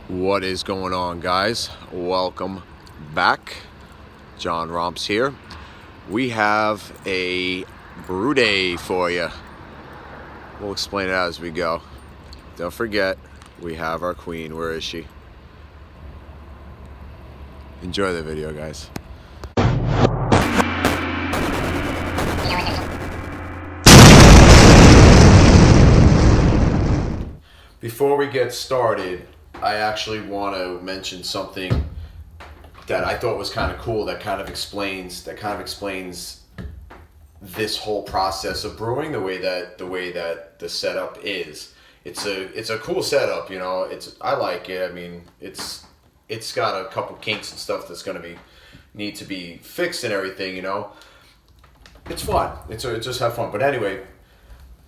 What is going on, guys? Welcome back. John Romps here. We have a brew day for you. We'll explain it as we go. Don't forget, we have our queen. Where is she? Enjoy the video, guys. Before we get started, I actually want to mention something that I thought was kind of cool. That kind of explains this whole process of brewing. The way that the setup is. It's a cool setup. You know, I like it. I mean, it's got a couple kinks and stuff that's gonna need to be fixed and everything. You know, it's fun. It's just have fun. But anyway,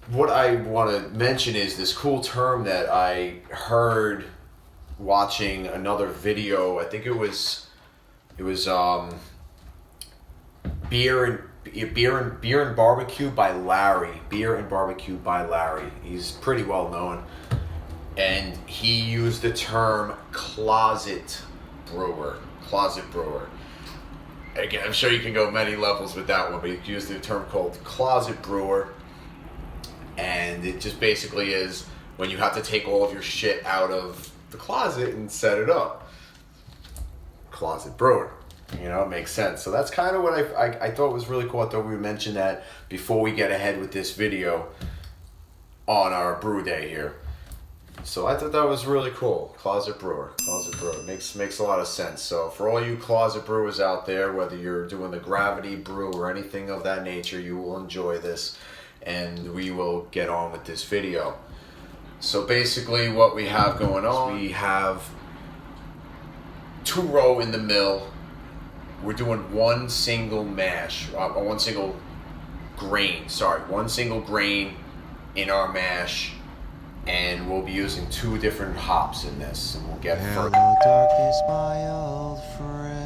what I want to mention is this cool term that I heard watching another video. I think it was beer and barbecue by Larry. Beer and barbecue by Larry. He's pretty well known, and he used the term closet brewer. Closet brewer. Again, I'm sure you can go many levels with that one, but he used the term called closet brewer, and it just basically is when you have to take all of your shit out of the closet and set it up. Closet brewer. You know, it makes sense. So that's kind of what I thought was really cool. I thought we would mention that before we get ahead with this video on our brew day here. So I thought that was really cool. Closet brewer. Closet brewer. Makes a lot of sense. So for all you closet brewers out there, whether you're doing the gravity brew or anything of that nature, you will enjoy this, and we will get on with this video. So basically what we have going on, we have 2-row in the mill. We're doing one single mash, one single grain in our mash, and we'll be using 2 different hops in this, and we'll get further. Hello, darkness, my old friend.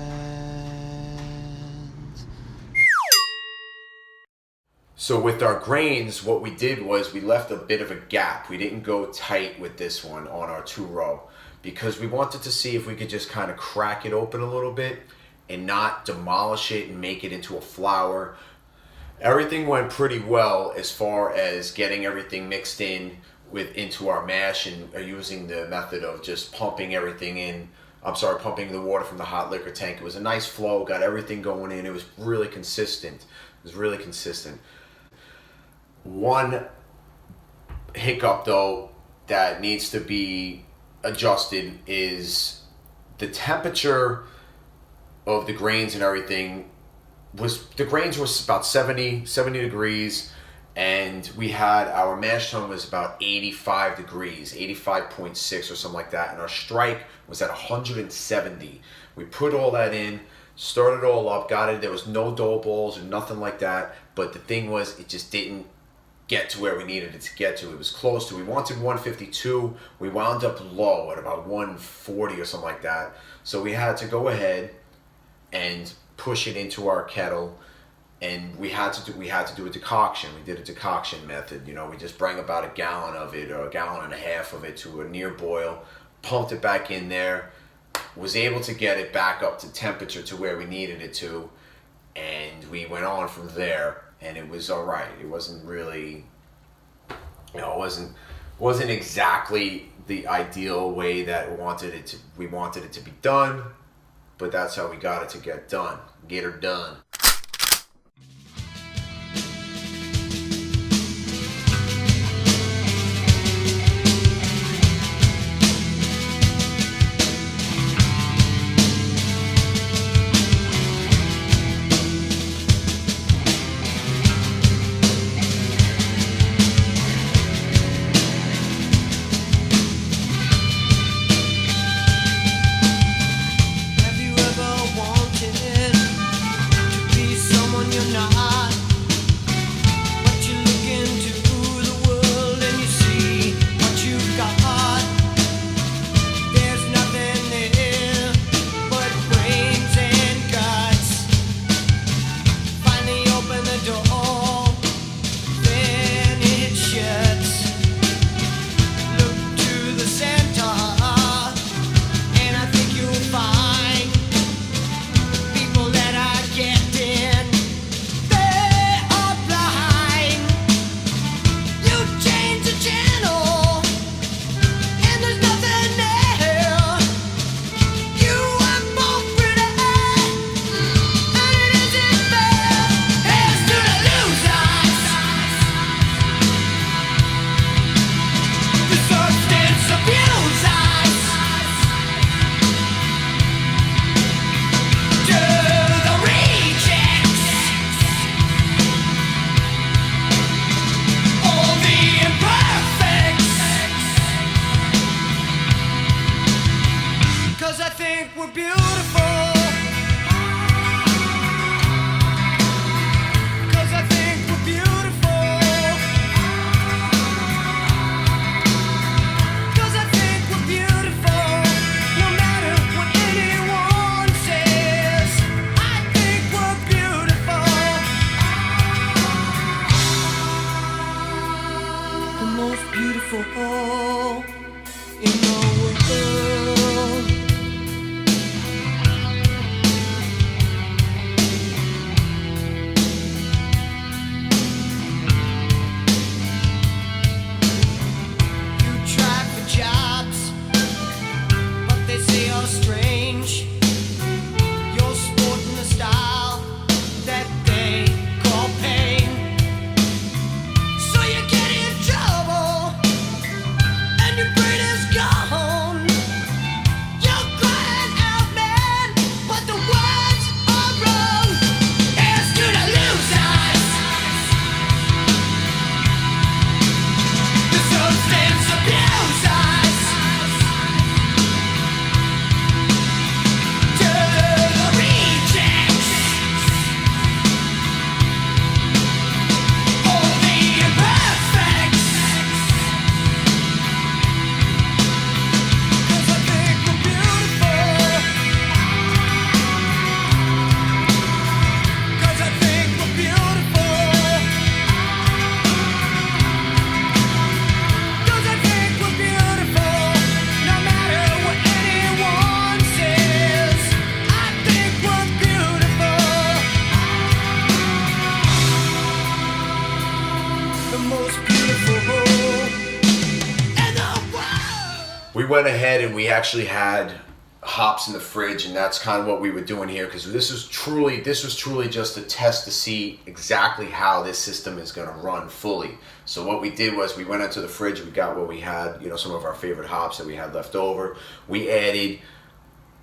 So with our grains, what we did was we left a bit of a gap. We didn't go tight with this one on our 2-row because we wanted to see if we could just kind of crack it open a little bit and not demolish it and make it into a flour. Everything went pretty well as far as getting everything mixed into our mash, and using the method of just pumping everything in. Pumping the water from the hot liquor tank. It was a nice flow, got everything going in. It was really consistent. One hiccup though that needs to be adjusted is the temperature of the grains and everything. The grains were about 70 degrees, and we had our mash tun was about 85 degrees, 85.6 or something like that, and our strike was at 170. We put all that in, started it all up, got it. There was no dough balls or nothing like that, but the thing was, it just didn't get to where we needed it to get to. It was close to, we wanted 152, we wound up low at about 140 or something like that. So we had to go ahead and push it into our kettle, and we had to do a decoction. We did a decoction method. You know, we just bring about a gallon of it or a gallon and a half of it to a near boil, pumped it back in there, was able to get it back up to temperature to where we needed it to, and we went on from there, and it was all right. It wasn't really, you know, it wasn't exactly the ideal way that we wanted it to be done, but that's how we got it to get her done. Have you ever wanted most beautiful hole in the world. You try for jobs, but they say you're strange. You're sporting a style that they call pain. So you get in trouble, and your brain is gone. You're crying out, man, but the words are wrong. Here's to the losers, the substance abusers, to the rejects, all the imperfects. 'Cause I think we're beautiful. 'Cause I think we're beautiful. 'Cause I think we're beautiful. No matter what anyone says, I think we're beautiful. The most beautiful hole in the world. We went ahead and we actually had hops in the fridge, and that's kind of what we were doing here, because this was truly just a test to see exactly how this system is going to run fully. So what we did was we went into the fridge, we got what we had, you know, some of our favorite hops that we had left over. We added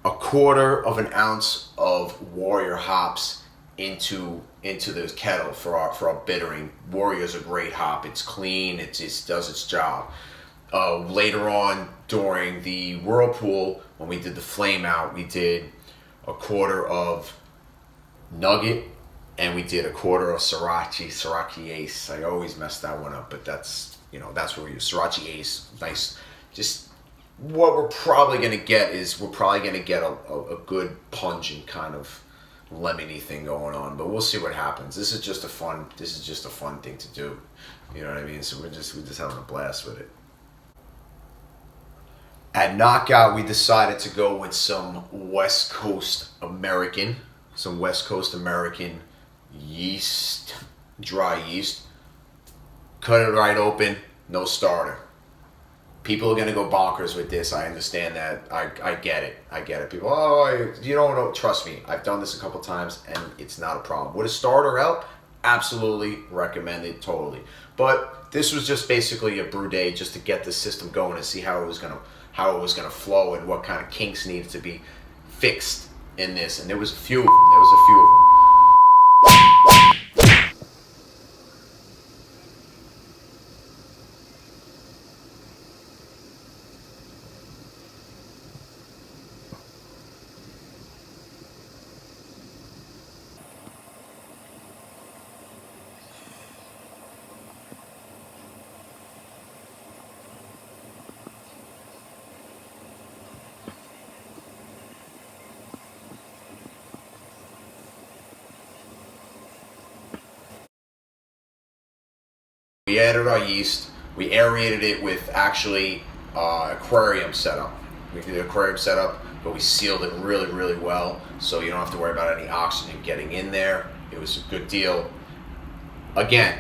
a 1/4 of an ounce of Warrior hops into the kettle for our bittering. Warrior's a great hop. It's clean. It does its job. Later on during the whirlpool, when we did the flame out, we did a 1/4 of Nugget, and we did a 1/4 of Sriracha Ace. I always mess that one up, but that's what we use. Sriracha Ace, nice. Just what we're probably gonna get is a good pungent kind of lemony thing going on, but we'll see what happens. This is just a fun thing to do. You know what I mean? So we're just having a blast with it. At Knockout, we decided to go with some West Coast American yeast, dry yeast. Cut it right open, no starter. People are gonna go bonkers with this. I understand that. I get it. People, you don't know. Trust me, I've done this a couple times, and it's not a problem. Would a starter help? Absolutely, recommend it totally. But this was just basically a brew day, just to get the system going and see how it was gonna flow and what kind of kinks needed to be fixed in this. And there was a few of them. We added our yeast. We aerated it with actually aquarium setup. We did an aquarium setup, but we sealed it really, really well, so you don't have to worry about any oxygen getting in there. It was a good deal. Again,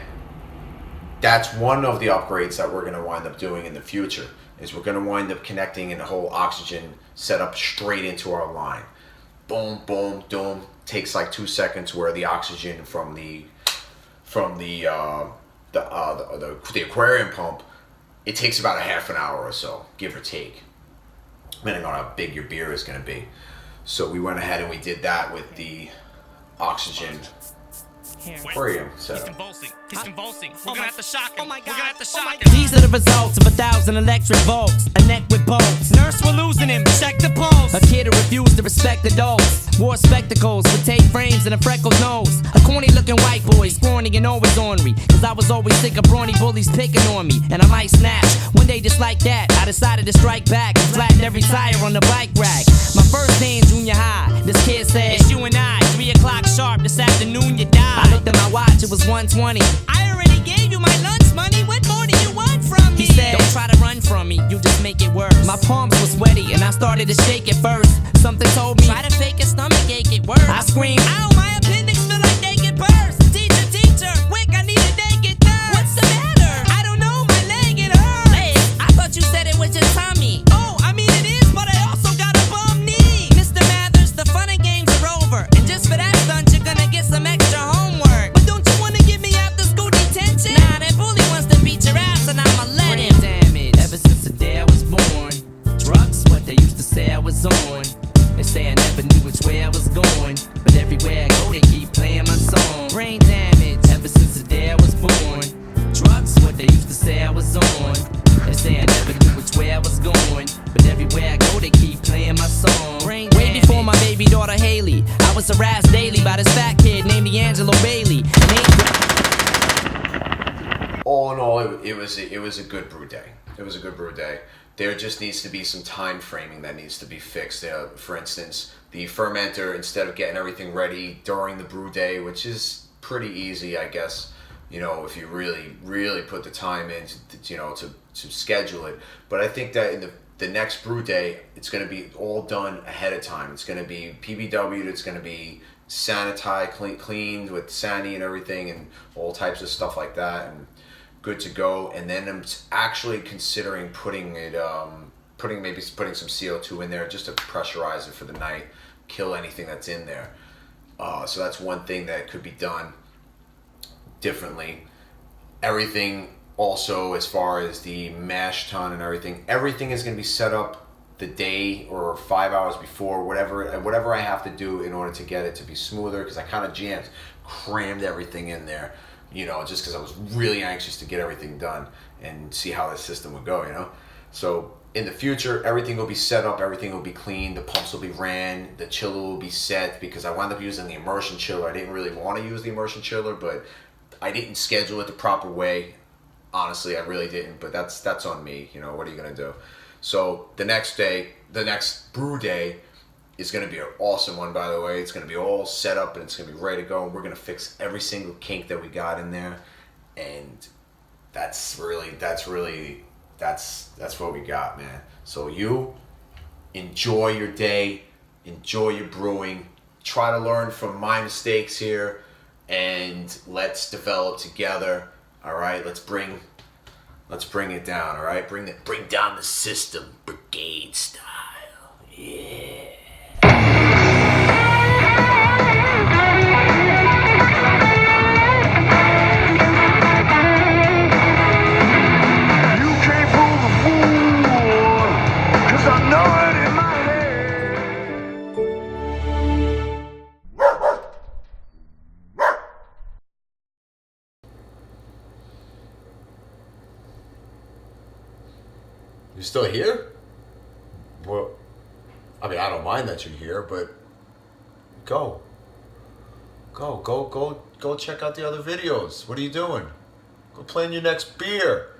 that's one of the upgrades that we're going to wind up doing in the future. Is we're going to wind up connecting in the whole oxygen setup straight into our line. Boom, boom, boom. Takes like 2 seconds, where the oxygen from the aquarium pump, it takes about a half an hour or so, give or take, depending on how big your beer is going to be. So we went ahead and we did that with the oxygen aquarium setup. He's convulsing. We're gonna have to shock him. Oh my God. We're gonna have to shock him. These are the results of 1,000 electric volts. A neck with bolts. Nurse, we're losing him. Check the pulse. A kid who refused to respect adults. Wore spectacles with tape frames and a freckled nose. A corny looking white boy, scrawny and always ornery. Cause I was always sick of brawny bullies picking on me. And I might snatch. One day just like that, I decided to strike back and flatten every tire on the bike rack. My first day in junior high, this kid said, It's you and I, 3 o'clock sharp this afternoon, you die. I looked at my watch, it was 1:20. I already gave you my lunch money. What more do you want from me? He you just make it worse. My palms were sweaty and I started to shake at first. Something told me, try to fake a stomach ache, it works. I screamed, ow, my appendix feel like they get burst. Teacher, teacher, quick, I need a naked thirst. What's the matter? I don't know, my leg, it hurts. Leg? I thought you said it was your tummy. Oh, I mean it is, but I also got a bum knee. Mr. Mathers, the fun and games are over. And just for that stunt, you're gonna get some extra homework. But don't you wanna get me after school detention? Nah, that bully wants to beat your ass and I'ma let him. Damage, ever since the day I was born. Drugs, what they used to say I was on. They say I never knew which way I was going, but everywhere I go they keep playing my song. Brain damage, ever since the day I was born. Drugs, what they used to say I was on. They say I never knew which way I was going, but everywhere I go they keep playing my song. Brain damage. Way before my baby daughter Haley, I was harassed daily by this fat kid named D'Angelo Bailey. All in all, it was a good brew day. It was a good brew day. There just needs to be some time framing that needs to be fixed. For instance, the fermenter, instead of getting everything ready during the brew day, which is pretty easy, I guess, you know, if you really put the time in to schedule it. But I think that in the next brew day, it's going to be all done ahead of time. It's going to be PBW'd, it's going to be sanitized, cleaned with sani and everything, and all types of stuff like that, and good to go. And then I'm actually considering putting some CO2 in there just to pressurize it for the night, kill anything that's in there. So that's one thing that could be done differently. Everything also, as far as the mash tun and everything is going to be set up the day or 5 hours before, whatever I have to do in order to get it to be smoother, because I kind of crammed everything in there, you know, just because I was really anxious to get everything done and see how the system would go, you know. So in the future, everything will be set up, everything will be clean, the pumps will be ran, the chiller will be set, because I wound up using the immersion chiller. I didn't really want to use the immersion chiller, but I didn't schedule it the proper way. Honestly, I really didn't, but that's on me, you know, what are you going to do? So the next brew day, is going to be an awesome one, by the way. It's going to be all set up and it's going to be ready to go. And we're going to fix every single kink that we got in there. And that's what we got, man. So you enjoy your day, enjoy your brewing, try to learn from my mistakes here, and let's develop together. All right, let's bring it down. All right, bring down the system, brigade style. Yeah. You still here? Well, I mean, I don't mind that you're here, but go check out the other videos. What are you doing? Go plan your next beer.